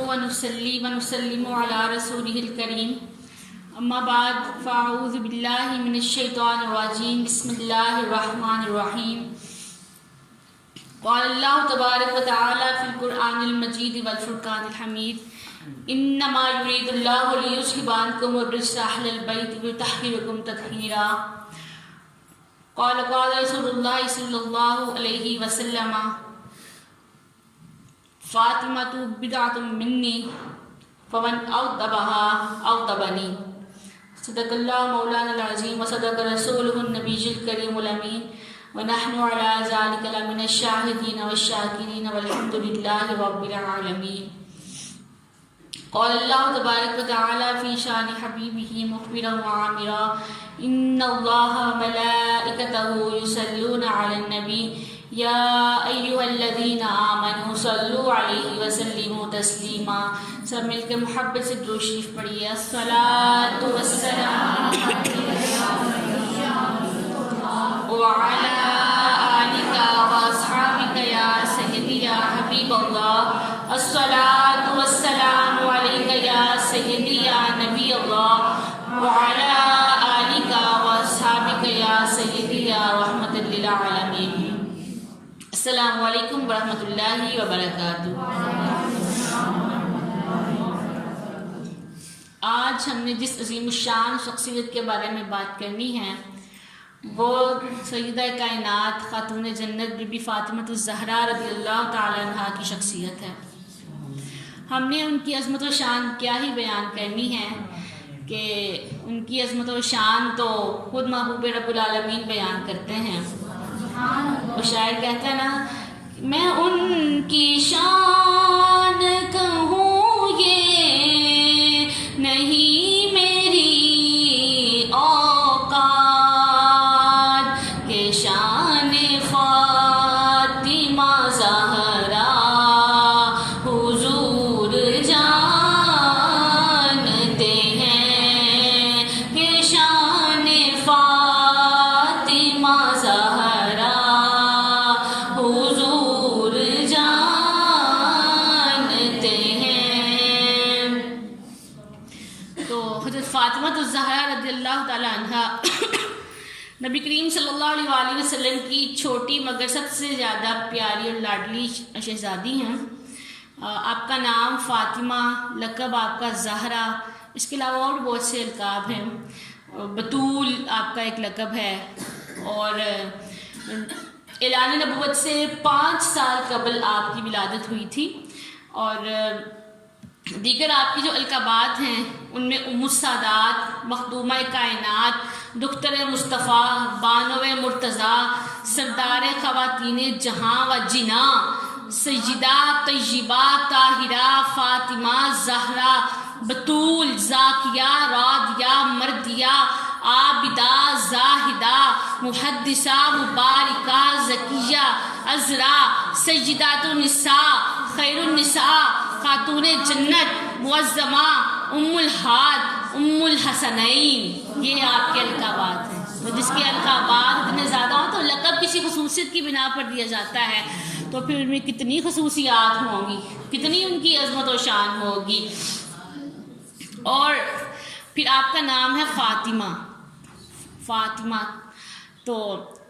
ونصلي ونسلم على رسوله الكريم اما بعد فاعوذ بالله من الشيطان الرجيم بسم الله الرحمن الرحيم قال الله تبارك وتعالى في القرآن المجيد والفرقان الحميد انما يريد الله ليذهب عنكم الرجس اهل البيت ويطهركم تطهيرا قال رسول الله صلى الله عليه وسلم فاطمة بدعة مني فمن أغضبها أغضبني صدق الله مولانا العظيم وصدق رسوله النبي الكريم الأمين ونحن على ذلك لمن الشاهدين والشاكرين والحمد لله رب العالمين. قال الله تبارك وتعالى في شان حبيبه مخبرا وعامرا إن الله ملائكته يصلون على النبي یا ایھا الذین آمنوا صلوا علیہ وسلموا تسلیما. سب مل کے محبت سے درود شریف پڑھیے. الصلاۃ والسلام وعلی آلک واصحابک یا سیدی یا حبیب اللہ. الصلاۃ والسلام علیک یا سیدی یا نبی اللہ وعلی آلک واصحابک یا سیدی یا رحمۃ للعالمین. السلام علیکم ورحمۃ اللہ وبرکاتہ. آج ہم نے جس عظیم الشان شخصیت کے بارے میں بات کرنی ہے وہ سیدہ کائنات خاتون جنت بی بی فاطمۃ الزہرا رضی اللہ تعالی عنہا کی شخصیت ہے. ہم نے ان کی عظمت و شان کیا ہی بیان کرنی ہے کہ ان کی عظمت و شان تو خود محبوب رب العالمین بیان کرتے ہیں. وہ شاعر کہتا ہے نا، میں ان کی شان کہوں یہ نہیں میری اوقات کہ شان فاطمہ زہرا حضور جانتے ہیں کہ شان فاطمہ زہرا حضور جانتے ہیں. تو حضرت فاطمہ الزہرا رضی اللہ تعالی عنہا نبی کریم صلی اللہ علیہ وآلہ وسلم کی چھوٹی مگر سب سے زیادہ پیاری اور لاڈلی شہزادی ہیں. آپ کا نام فاطمہ، لقب آپ کا زہرا، اس کے علاوہ اور بہت سے القاب ہیں. بطول آپ کا ایک لقب ہے اور اعلان نبوت سے 5 سال قبل آپ کی ولادت ہوئی تھی. اور دیگر آپ کی جو القابات ہیں ان میں ام السادات، مخدومہ کائنات، دختر مصطفیٰ، بانو مرتضیٰ، سردار خواتین جہاں و جناں، سیدہ طیبہ طاہرہ فاطمہ زہرا، بطول، زاکیہ، راضیہ، مردیہ، عابدہ، زاہدہ، محدثہ، مبارکہ، زکیہ، عذرا، سیدات النساء، خیر النساء، خاتون جنت، معظمہ، ام الہاد، ام الحسنین، یہ آپ کے القابات ہیں. تو جس کے القابات اتنے زیادہ ہوں تو لقب کسی خصوصیت کی بنا پر دیا جاتا ہے تو پھر ان میں کتنی خصوصیات ہوں گی، کتنی ان کی عظمت و شان ہوگی. اور پھر آپ کا نام ہے فاطمہ. تو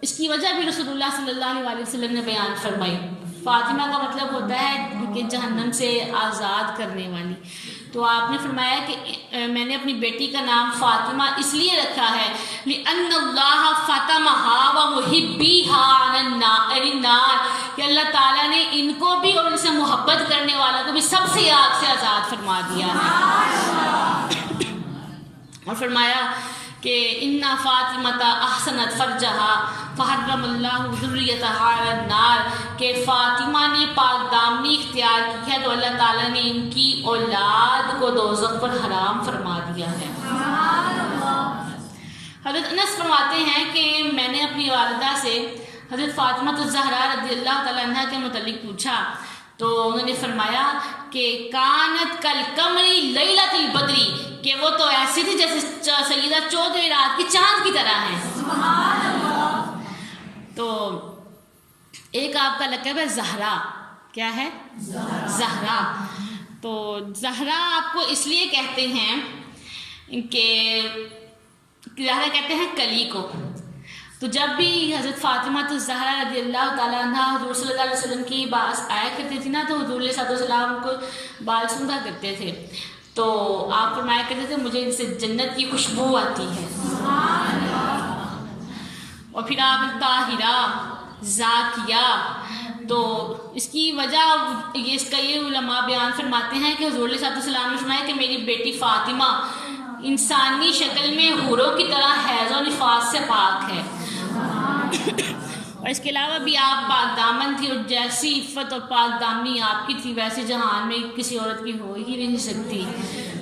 اس کی وجہ بھی رسول اللہ صلی اللہ علیہ وآلہ وسلم نے بیان فرمائی. فاطمہ کا مطلب ہوتا ہے کہ جہنم سے آزاد کرنے والی. تو آپ نے فرمایا کہ میں نے اپنی بیٹی کا نام فاطمہ اس لیے رکھا ہے لِأَنَّ اللَّهَ فَطَمَهَا وَمُحِبِّهَا عَنِ النَّارِ، کہ اللہ تعالیٰ نے ان کو بھی اور ان سے محبت کرنے والوں کو بھی سب سے آگ سے آزاد فرما دیا ہے. اور فرمایا کہ اِنَّ فَاطِمَةَ أَحْسَنَتْ فَرْجَهَا فَحَرَّمَ اللَّهُ ذُرِّيَّتَهَا عَلَى النَّارِ، کہ فاطمہ نے پاک دامنی اختیار کی ہے تو اللہ تعالیٰ نے ان کی اولاد کو دوزخ پر حرام فرما دیا ہے. حضرت انس فرماتے ہیں کہ میں نے اپنی والدہ سے حضرت فاطمہ الزہرا رضی اللہ تعالیٰ عنہ کے متعلق پوچھا تو انہوں نے فرمایا کہ کانت کالقمری لیلۃ البدری، کہ وہ تو ایسی تھی جیسے سیدہ 14ویں رات کی چاند کی طرح ہیں. تو ایک آپ کا لقب ہے زہرا. کیا ہے؟ زہرا. تو زہرا آپ کو اس لیے کہتے ہیں کہ زہرا کہتے ہیں کلی کو. تو جب بھی حضرت فاطمہ الزہرا رضی اللہ تعالیٰ عنہ حضور صلی اللہ علیہ وسلم کی باس آیا کرتی تھی نا، تو حضور علیہ السلام کو بال سونگا کرتے تھے، تو آپ فرمایا کرتے تھے مجھے ان سے جنت کی خوشبو آتی ہے. اور پھر آپ طاہرہ زاکیہ، تو اس کی وجہ اس کا یہ علماء بیان فرماتے ہیں کہ حضور علیہ السلام نے فرمایا کہ میری بیٹی فاطمہ انسانی شکل میں حوروں کی طرح حیض و نفاس سے پاک ہے. اور اس کے علاوہ بھی آپ پاک دامن تھی، اور جیسی عفت اور پاک دامنی آپ کی تھی ویسے جہان میں کسی عورت کی ہو ہی نہیں سکتی.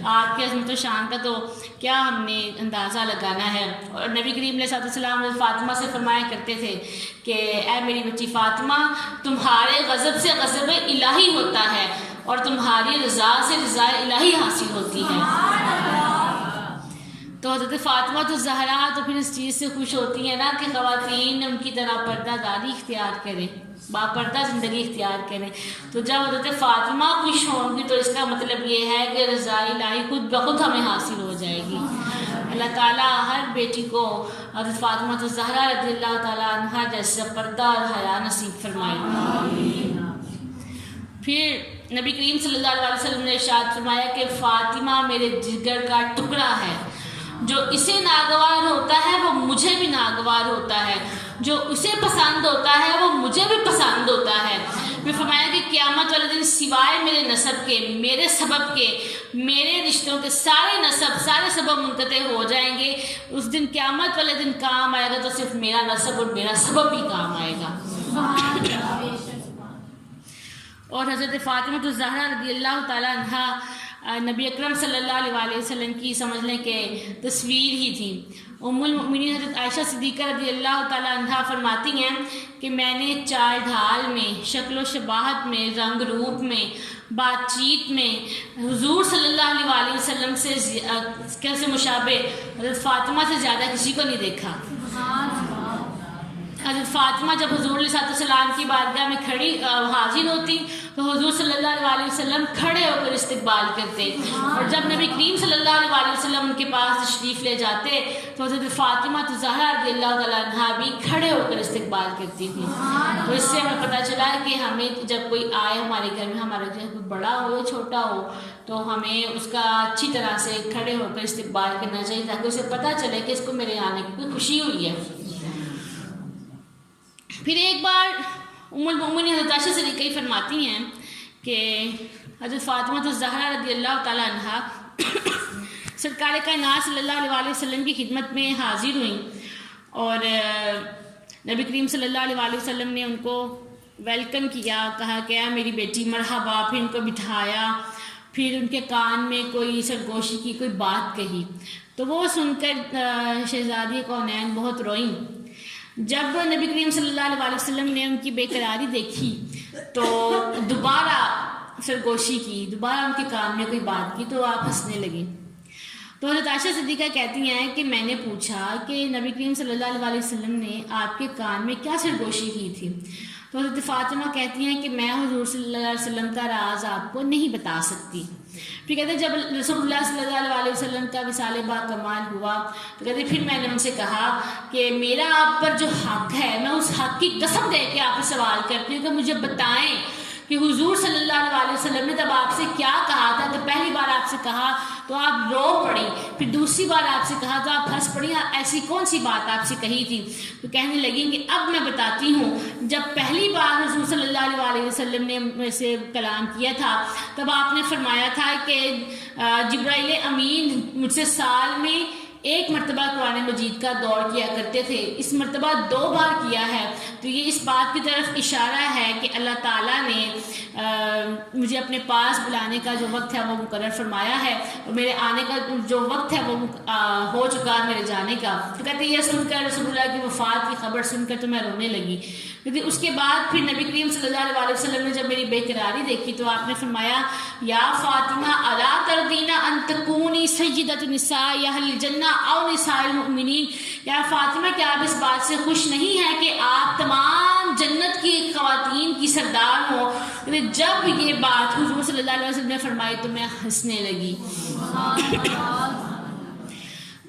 آپ کی عظمت و شان کا تو کیا ہم نے اندازہ لگانا ہے. اور نبی کریم علیہ السلام فاطمہ سے فرمایا کرتے تھے کہ اے میری بچی فاطمہ، تمہارے غضب سے غضب الہی ہوتا ہے اور تمہاری رضا سے رضا الہی حاصل ہوتی ہے. تو حضرت فاطمہ تو زہرا تو پھر اس چیز سے خوش ہوتی ہیں نا کہ خواتین ان کی طرح پردہ داری اختیار کریں، باپردہ زندگی اختیار کریں. تو جب حضرت فاطمہ خوش ہوں گی تو اس کا مطلب یہ ہے کہ رضا الہی خود بخود ہمیں حاصل ہو جائے گی. اللہ تعالیٰ ہر بیٹی کو حضرت فاطمہ الزہرا رضی اللہ تعالیٰ عنہا جیسا پردہ اور حیا نصیب فرمائے. پھر نبی کریم صلی اللہ علیہ وسلم نے ارشاد فرمایا کہ فاطمہ میرے جگر کا ٹکڑا ہے، جو اسے ناگوار ہوتا ہے وہ مجھے بھی ناگوار ہوتا ہے، جو اسے پسند ہوتا ہے وہ مجھے بھی پسند ہوتا ہے. پھر فرمایا کہ قیامت والے دن سوائے میرے نسب کے، میرے سبب کے، میرے رشتوں کے سارے نسب سارے سبب منقطع ہو جائیں گے. اس دن قیامت والے دن کام آئے گا تو صرف میرا نسب اور میرا سبب ہی کام آئے گا. اور حضرت فاطمہ الزہرا رضی اللہ تعالیٰ عنہا نبی اکرم صلی اللہ علیہ وسلم کی سمجھ لیں کہ تصویر ہی تھی. ام المؤمنین حضرت عائشہ صدیقہ رضی اللہ تعالیٰ عنہا فرماتی ہیں کہ میں نے چال ڈھال میں، شکل و شباہت میں، رنگ روپ میں، بات چیت میں حضور صلی اللہ علیہ وسلم سے کیسے مشابہ حضرت فاطمہ سے زیادہ کسی کو نہیں دیکھا. حضرت فاطمہ جب حضور علیہ السلام کی بارگاہ میں کھڑی حاضر ہوتی تو حضور صلی اللہ علیہ وسلم کھڑے ہو کر استقبال کرتے، اور جب نبی کریم صلی اللہ علیہ وسلم ان کے پاس تشریف لے جاتے تو حضرت فاطمہ الزہرا رضی اللہ تعالیٰ عنہا بھی کھڑے ہو کر استقبال کرتی تھی. تو اس سے ہمیں پتہ چلا کہ ہمیں جب کوئی آئے ہمارے گھر میں، ہمارا گھر کوئی بڑا ہو یا چھوٹا ہو، تو ہمیں اس کا اچھی طرح سے کھڑے ہو کر استقبال کرنا چاہیے تاکہ اسے پتہ چلے کہ اس کو میرے آنے کی کوئی خوشی ہوئی ہے. پھر ایک بار ام المؤمنین حضرت عائشہ صدیقہ فرماتی ہیں کہ حضرت فاطمہ الزہرا رضی اللہ تعالیٰ عنہا سرکار کائنات صلی اللہ علیہ وسلم کی خدمت میں حاضر ہوئیں، اور نبی کریم صلی اللہ علیہ وسلم نے ان کو ویلکم کیا، کہا کہ میری بیٹی مرحبا. پھر ان کو بٹھایا، پھر ان کے کان میں کوئی سرگوشی کی کوئی بات کہی، تو وہ سن کر شہزادی کونین بہت روئیں. جب نبی کریم صلی اللہ علیہ وسلم نے ان کی بے قراری دیکھی تو دوبارہ سرگوشی کی، دوبارہ ان کے کان میں کوئی بات کی، تو آپ ہنسنے لگیں. تو حضرت عائشہ صدیقہ کہتی ہیں کہ میں نے پوچھا کہ نبی کریم صلی اللہ علیہ وسلم نے آپ کے کان میں کیا سرگوشی کی تھی؟ تو حضرت فاطمہ کہتی ہیں کہ میں حضور صلی اللہ علیہ وسلم کا راز آپ کو نہیں بتا سکتی. پھر کہتے ہیں جب رسول اللہ صلی اللہ علیہ وسلم کا وصال با کمال ہوا تو کہتے پھر میں نے ان سے کہا کہ میرا آپ پر جو حق ہے میں اس حق کی قسم دے کے آپ سے سوال کرتی ہوں کہ مجھے بتائیں کہ حضور صلی اللہ علیہ وسلم نے تب آپ سے کیا کہا تھا. کہ پہلی بار آپ سے کہا تو آپ رو پڑی، پھر دوسری بار آپ سے کہا تو آپ ہنس پڑی، ایسی کون سی بات آپ سے کہی تھی؟ تو کہنے لگیں کہ اب میں بتاتی ہوں. جب پہلی بار حضور صلی اللہ علیہ وسلم نے مجھ سے کلام کیا تھا تب آپ نے فرمایا تھا کہ جبرائیل امین مجھ سے سال میں ایک مرتبہ قرآن مجید کا دور کیا کرتے تھے، اس مرتبہ 2 بار کیا ہے. تو یہ اس بات کی طرف اشارہ ہے کہ اللہ تعالیٰ نے مجھے اپنے پاس بلانے کا جو وقت ہے وہ مقرر فرمایا ہے، اور میرے آنے کا جو وقت ہے وہ ہو چکا ہے میرے جانے کا. تو کہتے ہیں یہ سن کر رسول اللہ کی وفات کی خبر سن کر تو میں رونے لگی. لیکن اس کے بعد پھر نبی کریم صلی اللہ علیہ وسلم نے جب میری بے قراری دیکھی تو آپ نے فرمایا یا فاطمہ الا تردین ان تکونی سیدۃ النساء اہل الجنہ، او نساء المؤمنین، یا فاطمہ کیا آپ اس بات سے خوش نہیں ہیں کہ آپ تمام جنت کی خواتین کی سردار ہوں؟ جب یہ بات حضور صلی اللہ علیہ وسلم نے فرمائی تو میں ہنسنے لگی.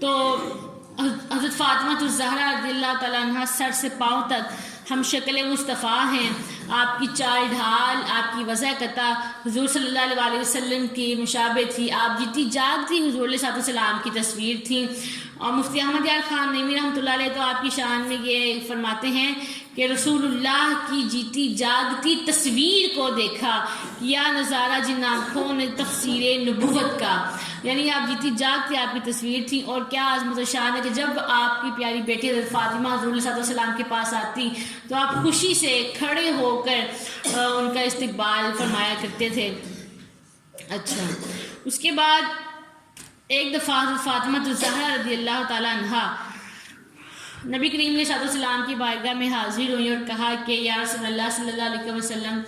تو حضرت فاطمہ الزہرا رضی اللہ تعالیٰ عنہ سر سے پاؤں تک ہم شکل مصطفیٰ ہیں. آپ کی چال ڈھال، آپ کی وضع قطع حضور صلی اللہ علیہ وسلم کی مشابہ تھی. آپ جیتی جاگتی حضور علیہ السلام کی تصویر تھی. اور مفتی احمد یار خان نعیمی رحمۃ اللہ علیہ تو آپ کی شان میں یہ فرماتے ہیں کہ رسول اللہ کی جیتی جاگتی تصویر کو دیکھا، کیا نظارہ جن آنکھوں نے تفسیر نبوت کا. یعنی آپ جیتی جاگتی آپ کی تصویر تھی. اور کیا عظمت و شان ہے کہ جب آپ کی پیاری بیٹی حضرت فاطمہ حضور علیہ السلام کے پاس آتی تو آپ خوشی سے کھڑے ہو کر ان کا استقبال فرمایا کرتے تھے. اچھا، اس کے بعد ایک دفعہ حضرت فاطمہ الزہرا رضی اللہ تعالیٰ عنہ نبی کریم علیہ السلام کی بارگاہ میں حاضر ہوئی اور کہا کہ یا رسول اللہ صلی اللہ علیہ وسلم،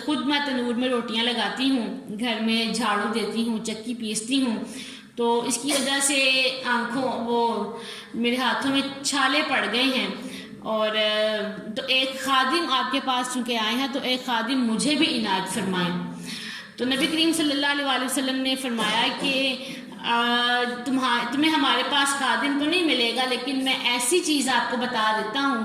خود میں تنور میں روٹیاں لگاتی ہوں، گھر میں جھاڑو دیتی ہوں، چکی پیستی ہوں، تو اس کی وجہ سے میرے ہاتھوں میں چھالے پڑ گئے ہیں. اور تو ایک خادم آپ کے پاس چونکہ آئے ہیں تو ایک خادم مجھے بھی عنایت فرمائیں. تو نبی کریم صلی اللہ علیہ وسلم نے فرمایا کہ تمہیں ہمارے پاس خادم تو نہیں ملے گا، لیکن میں ایسی چیز آپ کو بتا دیتا ہوں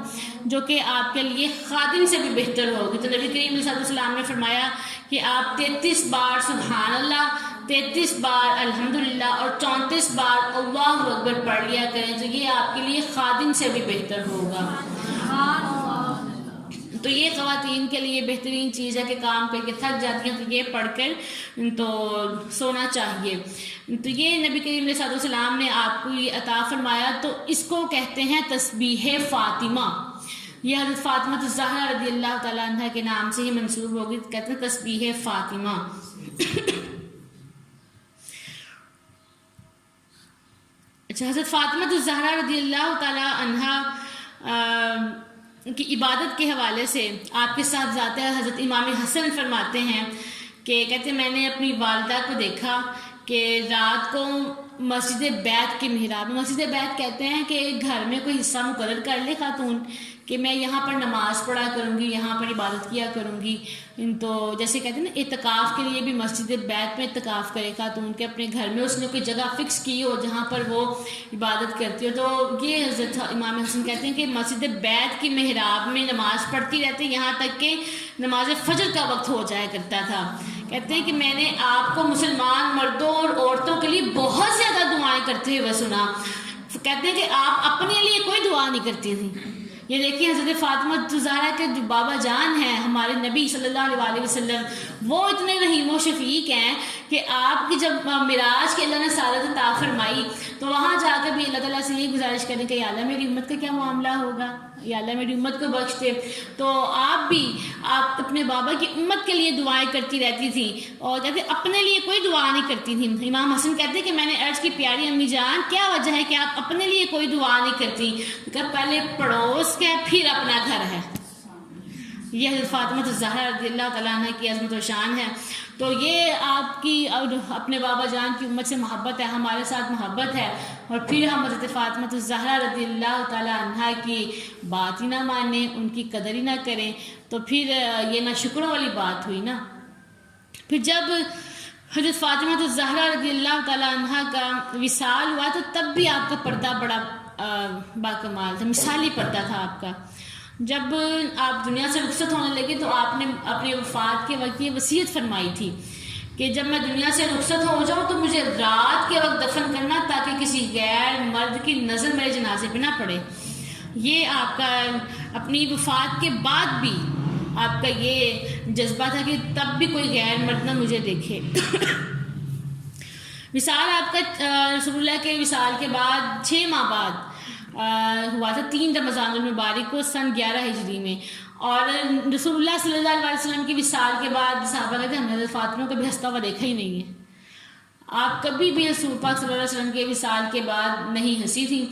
جو کہ آپ کے لیے خادم سے بھی بہتر ہوگی. تو نبی کریم علیہ السلام نے فرمایا کہ آپ 33 بار سبحان اللہ، 33 بار الحمدللہ اور 34 بار اللہ اکبر پڑھ لیا کریں، تو یہ آپ کے لیے خادم سے بھی بہتر ہوگا. تو یہ خواتین کے لیے بہترین چیز ہے کہ کام کر کے تھک جاتی ہیں تو یہ پڑھ کر تو سونا چاہیے. تو یہ نبی کریم علیہ السلام نے آپ کو یہ عطا فرمایا. تو اس کو کہتے ہیں تسبیح فاطمہ. یہ حضرت فاطمہ الزہرا رضی اللہ تعالیٰ عنہ کے نام سے ہی منسوب ہوگی، کہتے ہیں تسبیح فاطمہ. اچھا، حضرت فاطمہ الزہرا رضی اللہ تعالیٰ عنہ کی عبادت کے حوالے سے آپ کے ساتھ ذات حضرت امام حسن فرماتے ہیں کہ کہتے ہیں میں نے اپنی والدہ کو دیکھا کہ رات کو مسجد بیت کے محراب میں، مسجد بیت کہتے ہیں کہ گھر میں کوئی حصہ مقرر کر لے خاتون کہ میں یہاں پر نماز پڑھا کروں گی، یہاں پر عبادت کیا کروں گی. تو جیسے کہتے ہیں نا اعتکاف کے لیے بھی مسجد بیت میں اعتکاف کرے خاتون کے اپنے گھر میں اس نے کوئی جگہ فکس کی ہو جہاں پر وہ عبادت کرتی ہو. تو یہ حضرت امام حسن کہتے ہیں کہ مسجد بیت کی محراب میں نماز پڑھتی رہتی یہاں تک کہ نماز فجر کا وقت ہو جایا کرتا تھا. کہتے ہیں کہ میں نے آپ کو مسلمان مردوں اور عورتوں کے لیے بہت زیادہ دعائیں کرتے ہوئے سنا. کہتے ہیں کہ آپ اپنے لیے کوئی دعا نہیں کرتی تھیں. یہ دیکھیے حضرت فاطمہ الزہرا کے جو بابا جان ہیں ہمارے نبی صلی اللہ علیہ وسلم، وہ اتنے رحیم و شفیق ہیں کہ آپ کی جب معراج کے اللہ نے سعادت عطا فرمائی تو وہاں جا کر بھی اللہ تعالیٰ سے یہ گزارش کریں کہ یا اللہ میری امت کا کیا معاملہ ہوگا، یا اللہ میری امت کو بخش دے. تو آپ اپنے بابا کی امت کے لیے دعائیں کرتی رہتی تھیں اور کہتے اپنے لیے کوئی دعا نہیں کرتی تھیں. امام حسن کہتے ہیں کہ میں نے عرض کی پیاری امی جان کیا وجہ ہے کہ آپ اپنے لیے کوئی دعا نہیں کرتی؟ کہ پہلے پڑوس کے پھر اپنا گھر ہے. یہ حضرت فاطمہ الزہرا رضی اللہ تعالیٰ عنہ کی عظمت و شان ہے. تو یہ آپ کی اور اپنے بابا جان کی امت سے محبت ہے، ہمارے ساتھ محبت ہے، اور پھر ہم حضرت فاطمہ الزہرا رضی اللہ تعالیٰ عنہ کی بات ہی نہ مانیں، ان کی قدر ہی نہ کریں تو پھر یہ نہ شکروں والی بات ہوئی نا. پھر جب حضرت فاطمہ الزہرا رضی اللہ تعالیٰ عنہ کا وصال ہوا تو تب بھی آپ کا پردہ بڑا باکمال تھا، مثالی پردہ تھا آپ کا. جب آپ دنیا سے رخصت ہونے لگے تو آپ نے اپنی وفات کے وقت یہ وصیت فرمائی تھی کہ جب میں دنیا سے رخصت ہو جاؤں تو مجھے رات کے وقت دفن کرنا تاکہ کسی غیر مرد کی نظر میرے جنازے پہ نہ پڑے. یہ آپ کا اپنی وفات کے بعد بھی آپ کا یہ جذبہ تھا کہ تب بھی کوئی غیر مرد نہ مجھے دیکھے. وصال آپ کا رسول اللہ کے وصال کے بعد 6 ماہ بعد ہوا تھا، 3 رمضان المبارک کو سن 11 ہجری میں. اور رسول اللہ صلی اللہ علیہ وسلم کی وصال کے بعد صحابہ کہتے ہیں ہم نے حضرت فاطمہ کو بھی ہنستا ہوا دیکھا ہی نہیں ہے. آپ کبھی بھی رسول پاک صلی اللہ علیہ وسلم کے وصال کے بعد نہیں ہنسی تھیں.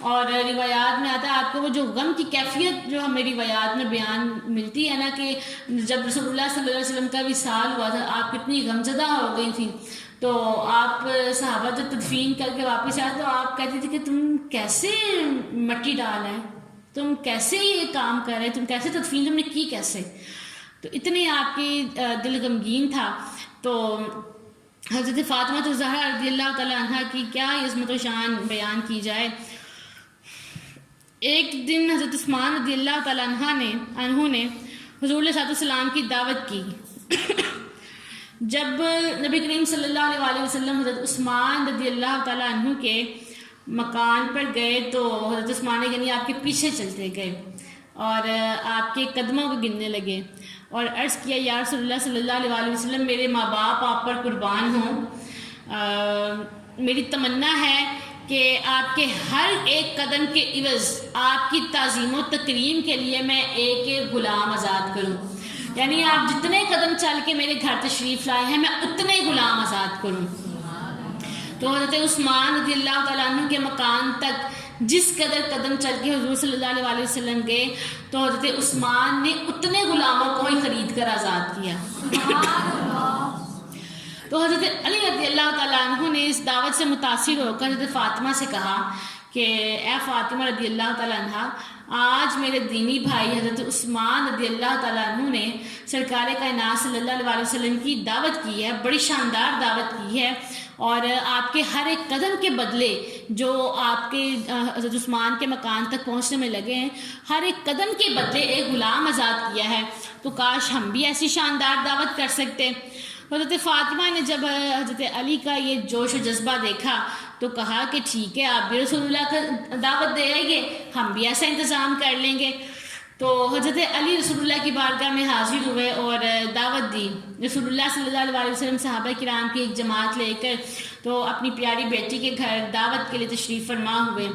اور روایات میں آتا ہے آپ کو وہ جو غم کی کیفیت جو ہمیں روایات میں بیان ملتی ہے نا کہ جب رسول اللہ صلی اللہ علیہ وسلم کا وصال ہوا تھا آپ کتنی غمزدہ ہو گئی تھیں. تو آپ صحابہ جب تدفین کر کے واپس آئے تو آپ کہتی تھی کہ تم کیسے مٹی ڈال ہیں, تم کیسے یہ کام کر رہے, تم کیسے تدفین تم نے کی کیسے. تو اتنے آپ کی دل غمگین تھا. تو حضرت فاطمہ الزہرا رضی اللہ تعالیٰ عنہ کی کیا عظمت و شان بیان کی جائے. ایک دن حضرت عثمان رضی اللہ تعالیٰ عنہ نے حضور علیہ السلام کی دعوت کی. جب نبی کریم صلی اللہ علیہ وسلم حضرت عثمان رضی اللہ تعالیٰ عنہ کے مکان پر گئے تو حضرت عثمان یعنی آپ کے پیچھے چلتے گئے اور آپ کے قدموں کو گننے لگے اور عرض کیا یا رسول اللہ صلی اللہ علیہ وسلم میرے ماں باپ آپ پر قربان ہوں, میری تمنا ہے کہ آپ کے ہر ایک قدم کے عوض آپ کی تعظیم و تکریم کے لیے میں ایک ایک غلام آزاد کروں. یعنی آپ جتنے قدم چل کے میرے گھر تشریف لائے ہیں میں اتنے غلام آزاد کروں. تو حضرت عثمان رضی اللہ تعالیٰ عنہ کے مکان تک جس قدر قدم چل کے حضور صلی اللہ علیہ وسلم گئے تو حضرت عثمان نے اتنے غلاموں کو ہی خرید کر آزاد کیا. تو حضرت علی رضی اللہ تعالیٰ عنہ نے اس دعوت سے متاثر ہو کر حضرت فاطمہ سے کہا کہ اے فاطمہ رضی اللہ تعالیٰ عنہ, آج میرے دینی بھائی حضرت عثمان رضی اللہ تعالیٰ عنہ نے سرکار کائنات صلی اللہ علیہ وسلم کی دعوت کی ہے, بڑی شاندار دعوت کی ہے, اور آپ کے ہر ایک قدم کے بدلے جو آپ کے حضرت عثمان کے مکان تک پہنچنے میں لگے ہیں ہر ایک قدم کے بدلے ایک غلام آزاد کیا ہے. تو کاش ہم بھی ایسی شاندار دعوت کر سکتے. حضرت فاطمہ نے جب حضرت علی کا یہ جوش و جذبہ دیکھا تو کہا کہ ٹھیک ہے آپ بھی رسول اللہ کا دعوت دے آئیے, ہم بھی ایسا انتظام کر لیں گے. تو حضرت علی رسول اللہ کی بارگاہ میں حاضر ہوئے اور دعوت دی. رسول اللہ صلی اللہ علیہ وسلم صحابہ کرام کی ایک جماعت لے کر تو اپنی پیاری بیٹی کے گھر دعوت کے لیے تشریف فرما ہوئے.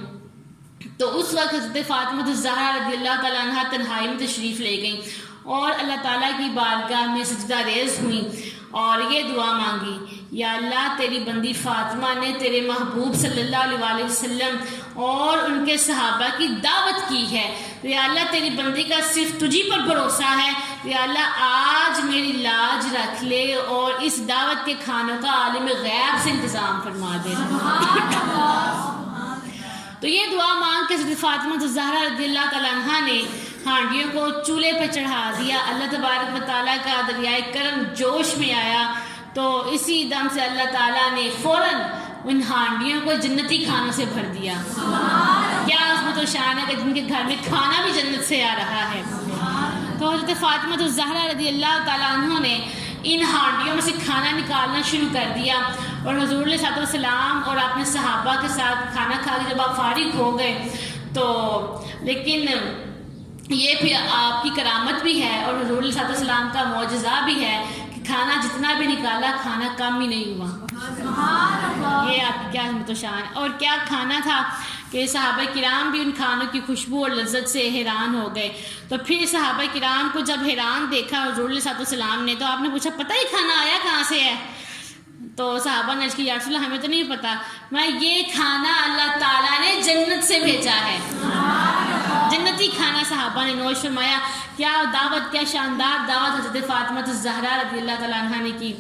تو اس وقت حضرت فاطمہ الزہرا رضی اللہ تعالیٰ عنہ تنہائی میں تشریف لے گئیں اور اللہ تعالیٰ کی بارگاہ میں سجدہ ریز ہوئیں اور یہ دعا مانگی, یا اللہ تیری بندی فاطمہ نے تیرے محبوب صلی اللہ علیہ وسلم اور ان کے صحابہ کی دعوت کی ہے, تو یا اللہ تیری بندی کا صرف تجھی پر بھروسہ ہے, یا اللہ آج میری لاج رکھ لے اور اس دعوت کے کھانوں کا عالم غیب سے انتظام فرما دے. تو یہ دعا مانگ کے حضرت فاطمہ الزہرا رضی اللہ تعالیٰ عنہ نے ہانڈیوں کو چولہے پہ چڑھا دیا. اللہ تبارک و تعالیٰ کا دریائے کرم جوش میں آیا تو اسی دم سے اللہ تعالیٰ نے فوراً ان ہانڈیوں کو جنتی کھانوں سے بھر دیا. کیا عظمت و شان ہے کہ جن کے گھر میں کھانا بھی جنت سے آ رہا ہے. تو حضرت فاطمہ الزہرا رضی اللہ تعالیٰ عنہ نے ان ہانڈیوں میں سے کھانا نکالنا شروع کر دیا اور حضور علیہ السلام اور اپنے صحابہ کے ساتھ کھانا کھا کے جب آپ فارغ ہو گئے تو لیکن یہ پھر آپ کی کرامت بھی ہے اور حضور علیہ السلام کا معجزہ بھی ہے کہ کھانا جتنا بھی نکالا کھانا کم ہی نہیں ہوا. یہ آپ کی کیا عظمت و شان. اور کیا کھانا تھا کہ صحابہ کرام بھی ان کھانوں کی خوشبو اور لذت سے حیران ہو گئے. تو پھر صحابہ کرام کو جب حیران دیکھا حضور علیہ السلام نے تو آپ نے پوچھا پتہ ہی کھانا آیا کہاں سے ہے. تو صحابہ نے کہا یا رسول اللہ ہمیں تو نہیں پتا, میں یہ کھانا اللہ تعالیٰ نے جنت سے بھیجا ہے. جنتی کھانا صحابہ نے نوش فرمایا. کیا دعوت, کیا شاندار دعوت حضرت فاطمہ الزہرا رضی اللہ تعالیٰ عنہ نے کی.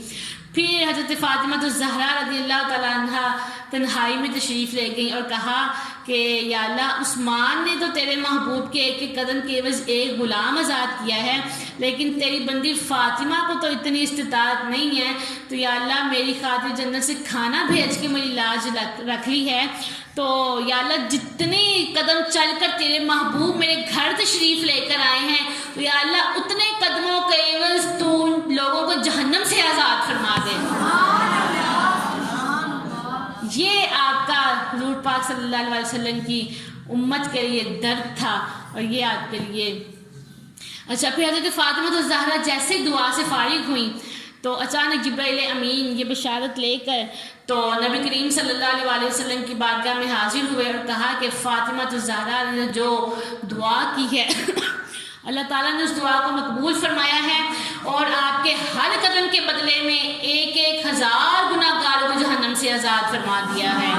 پھر حضرت فاطمہ الزہرا رضی اللہ تعالیٰ عنہ تنہائی میں تشریف لے گئیں اور کہا کہ یا اللہ عثمان نے تو تیرے محبوب کے ایک ایک قدم کے عوض ایک غلام آزاد کیا ہے, لیکن تیری بندی فاطمہ کو تو اتنی استطاعت نہیں ہے, تو یا اللہ میری خاطر جنت سے کھانا بھیج کے میری لاج رکھ لی ہے. تو یا اللہ جتنے قدم چل کر تیرے محبوب میرے گھر تشریف لے کر آئے ہیں تو یا اللہ اتنے قدموں کے عوض تو ان لوگوں کو جہنم سے آزاد فرما دے. یہ آپ کا حضور پاک صلی اللہ علیہ وسلم کی امت کے لیے درد تھا اور یہ آپ کے لیے. اچھا پھر حضرت فاطمہ الزہرا جیسے دعا سے فارغ ہوئیں تو اچانک جبرائیل امین یہ بشارت لے کر تو نبی کریم صلی اللہ علیہ وسلم کی بارگاہ میں حاضر ہوئے اور کہا کہ فاطمہ الزہرا نے جو دعا کی ہے اللہ تعالیٰ نے اس دعا کو مقبول فرمایا ہے اور آپ کے ہر قدم کے بدلے میں 1,000 گناہگاروں کو جہنم آزاد فرما دیا ہے.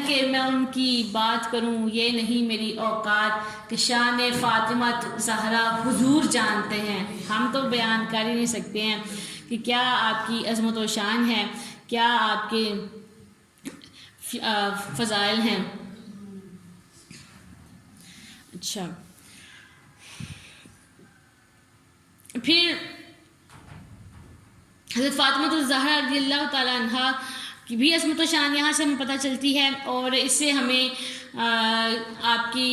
کہ میں ان کی بات کروں یہ نہیں میری اوقات کہ شان فاطمہ زہرا حضور جانتے ہیں. ہم تو بیان کر ہی نہیں سکتے ہیں کہ کیا آپ کی عظمت و شان ہے, کیا آپ کے فضائل ہیں. اچھا, پھر حضرت فاطمہ الزہرا رضی اللہ تعالیٰ عنہ کی بھی عظمت و شان یہاں سے ہمیں پتہ چلتی ہے, اور اس سے ہمیں آپ کی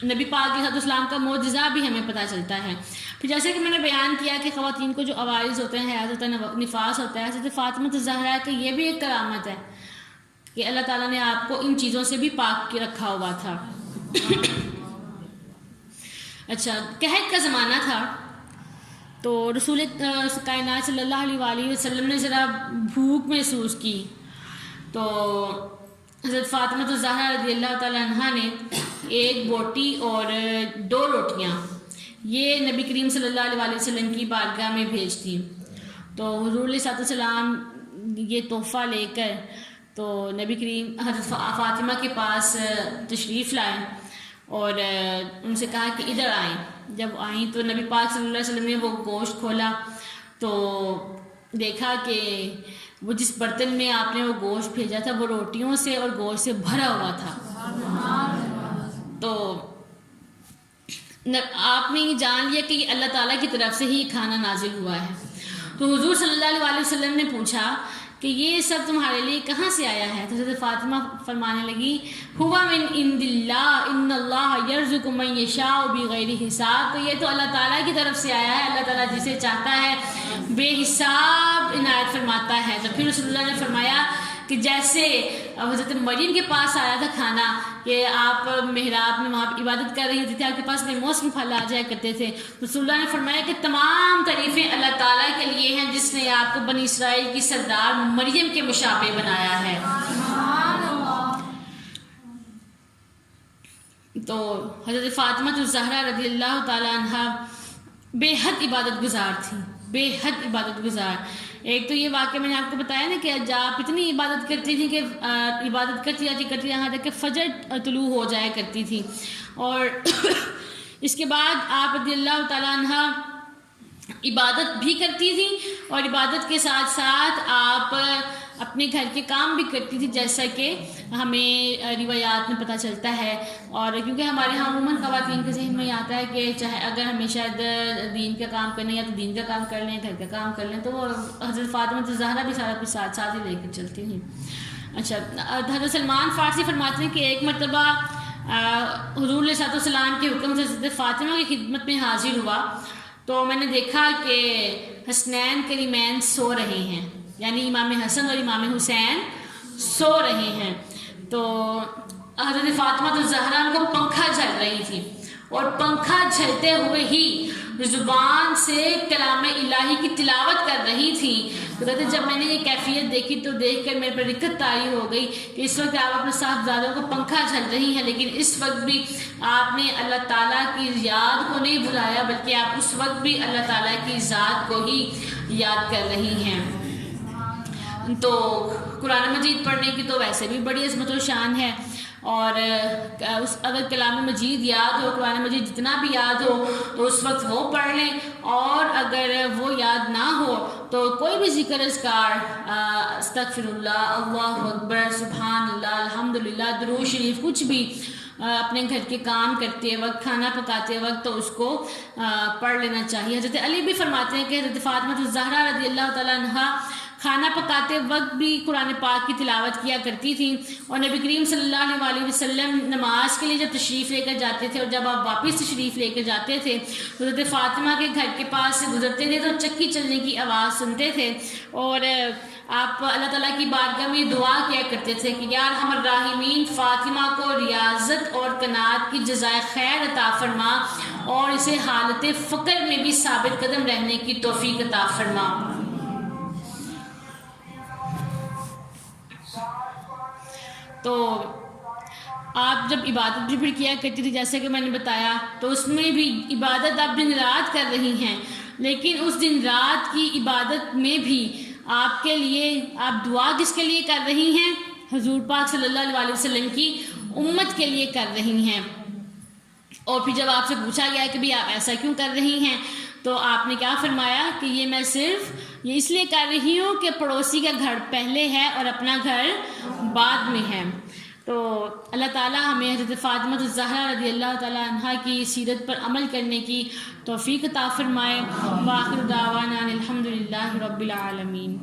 نبی پاک علیہ السلام کا معجزہ بھی ہمیں پتہ چلتا ہے. پھر جیسے کہ میں نے بیان کیا کہ خواتین کو جو عوارض ہوتے ہیں, حیض ہوتا ہے, نفاس ہوتا ہے, حضرت فاطمہ الزہرا کا یہ بھی ایک کرامت ہے کہ اللہ تعالیٰ نے آپ کو ان چیزوں سے بھی پاک کے رکھا ہوا تھا. اچھا, قحط کا زمانہ تھا تو رسول کائنات صلی اللہ علیہ وآلہ وسلم نے ذرا بھوک محسوس کی, تو حضرت فاطمہ الزہرا رضی اللہ تعالیٰ عنہ نے ایک بوٹی اور 2 روٹیاں یہ نبی کریم صلی اللہ علیہ وآلہ وسلم کی بارگاہ میں بھیج دیں. تو حضور علیہ السلام یہ تحفہ لے کر تو نبی کریم حضرت فاطمہ کے پاس تشریف لائے اور ان سے کہا کہ ادھر آئیں. جب آئیں تو نبی پاک صلی اللہ علیہ وسلم نے وہ گوشت کھولا تو دیکھا کہ وہ جس برتن میں آپ نے وہ گوشت بھیجا تھا وہ روٹیوں سے اور گوشت سے بھرا ہوا تھا. تو آپ نے یہ جان لیا کہ یہ اللہ تعالیٰ کی طرف سے ہی کھانا نازل ہوا ہے. تو حضور صلی اللہ علیہ وسلم نے پوچھا کہ یہ سب تمہارے لیے کہاں سے آیا ہے؟ تو حضرت فاطمہ فرمانے لگی ہوا من عند اللہ ان اللہ یرزق من یشاء بغیر حساب. تو یہ تو اللہ تعالیٰ کی طرف سے آیا ہے, اللہ تعالیٰ جسے چاہتا ہے بے حساب عنایت فرماتا ہے. تو پھر رسول اللہ نے فرمایا کہ جیسے حضرت مریم کے پاس آیا تھا کھانا کہ آپ محراب میں وہاں عبادت کر رہی ہوتی تھی, آپ کے پاس موسم پھل آ جایا کرتے تھے, رسول اللہ نے فرمایا کہ تمام تعریفیں اللہ تعالیٰ کے لیے ہیں جس نے آپ کو بنی اسرائیل کی سردار مریم کے مشابہ بنایا ہے. تو حضرت فاطمہ الزہرا رضی اللہ تعالیٰ عنہ بے حد عبادت گزار تھی, بے حد عبادت گزار. ایک تو یہ واقعہ میں نے آپ کو بتایا نا کہ آپ اتنی عبادت کرتی تھی کہ عبادت کرتی جاتی یہاں تک کہ فجر طلوع ہو جایا کرتی تھی. اور اس کے بعد آپ رضی اللہ تعالیٰ عنہ عبادت بھی کرتی تھی اور عبادت کے ساتھ ساتھ آپ اپنے گھر کے کام بھی کرتی تھی, جیسا کہ ہمیں روایات میں پتہ چلتا ہے. اور کیونکہ ہمارے یہاں عموماً خواتین کے ذہن میں آتا ہے کہ چاہے اگر ہمیں شاید دین کا کام کرنا یا تو دین کا کام کر لیں, گھر کا کام کر لیں, تو وہ حضرت فاطمہ الزہرا بھی سارا کچھ ساتھ ساتھ ہی لے کر چلتی تھیں. اچھا, حضرت سلمان فارسی فرماتے ہیں کہ ایک مرتبہ حضور علیہ السلام کے حکم سے حضرت فاطمہ کی خدمت میں حاضر ہوا تو میں نے دیکھا کہ حسنین کریمین سو رہے ہیں, یعنی امام حسن اور امام حسین سو رہے ہیں. تو حضرت فاطمہ الزہرا کو پنکھا جھل رہی تھی اور پنکھا جھلتے ہوئے ہی زبان سے کلام الہی کی تلاوت کر رہی تھی. کہتے جب میں نے یہ کیفیت دیکھی تو دیکھ کر میرے پر رکت طاری ہو گئی کہ اس وقت آپ اپنے صاحبزادوں کو پنکھا جھل رہی ہیں, لیکن اس وقت بھی آپ نے اللہ تعالیٰ کی یاد کو نہیں بھلایا بلکہ آپ اس وقت بھی اللہ تعالیٰ کی ذات کو ہی یاد کر رہی ہیں. تو قرآن مجید پڑھنے کی تو ویسے بھی بڑی عظمت و شان ہے, اور اگر کلام مجید یاد ہو, قرآن مجید جتنا بھی یاد ہو تو اس وقت وہ پڑھ لیں, اور اگر وہ یاد نہ ہو تو کوئی بھی ذکر اذکار, استغفر اللہ, اللہ اکبر, سبحان اللہ, الحمدللہ, درود شریف, کچھ بھی اپنے گھر کے کام کرتے وقت, کھانا پکاتے وقت تو اس کو پڑھ لینا چاہیے. حضرت علی بھی فرماتے ہیں کہ حضرت فاطمہ الزہرا رضی اللہ تعالیٰ عنہ کھانا پکاتے وقت بھی قرآن پاک کی تلاوت کیا کرتی تھیں, اور نبی کریم صلی اللہ علیہ وآلہ وسلم نماز کے لیے جب تشریف لے کر جاتے تھے اور جب آپ واپس تشریف لے کر جاتے تھے تو حضرت فاطمہ کے گھر کے پاس سے گزرتے تھے تو چکی چلنے کی آواز سنتے تھے, اور آپ اللہ تعالیٰ کی بارگاہ میں دعا کیا کرتے تھے کہ یا ارحم الراحمین فاطمہ کو ریاضت اور قناعت کی جزائے خیر عطا فرما اور اسے حالت فقر میں بھی ثابت قدم رہنے کی توفیق عطا فرما. تو آپ جب عبادت بھی پھر کیا کرتی تھی جیسے کہ میں نے بتایا, تو اس میں بھی عبادت آپ دن رات کر رہی ہیں, لیکن اس دن رات کی عبادت میں بھی آپ کے لیے آپ دعا کس کے لیے کر رہی ہیں؟ حضور پاک صلی اللہ علیہ وسلم کی امت کے لیے کر رہی ہیں. اور پھر جب آپ سے پوچھا گیا کہ بھی آپ ایسا کیوں کر رہی ہیں تو آپ نے کیا فرمایا کہ یہ میں صرف یہ اس لیے کر رہی ہوں کہ پڑوسی کا گھر پہلے ہے اور اپنا گھر بعد میں ہے. تو اللہ تعالیٰ ہمیں حضرت فاطمہ الزہرا رضی اللہ تعالیٰ عنہ کی سیرت پر عمل کرنے کی توفیق عطا فرمائے. وآخر دعوانا الحمد للہ رب العالمین.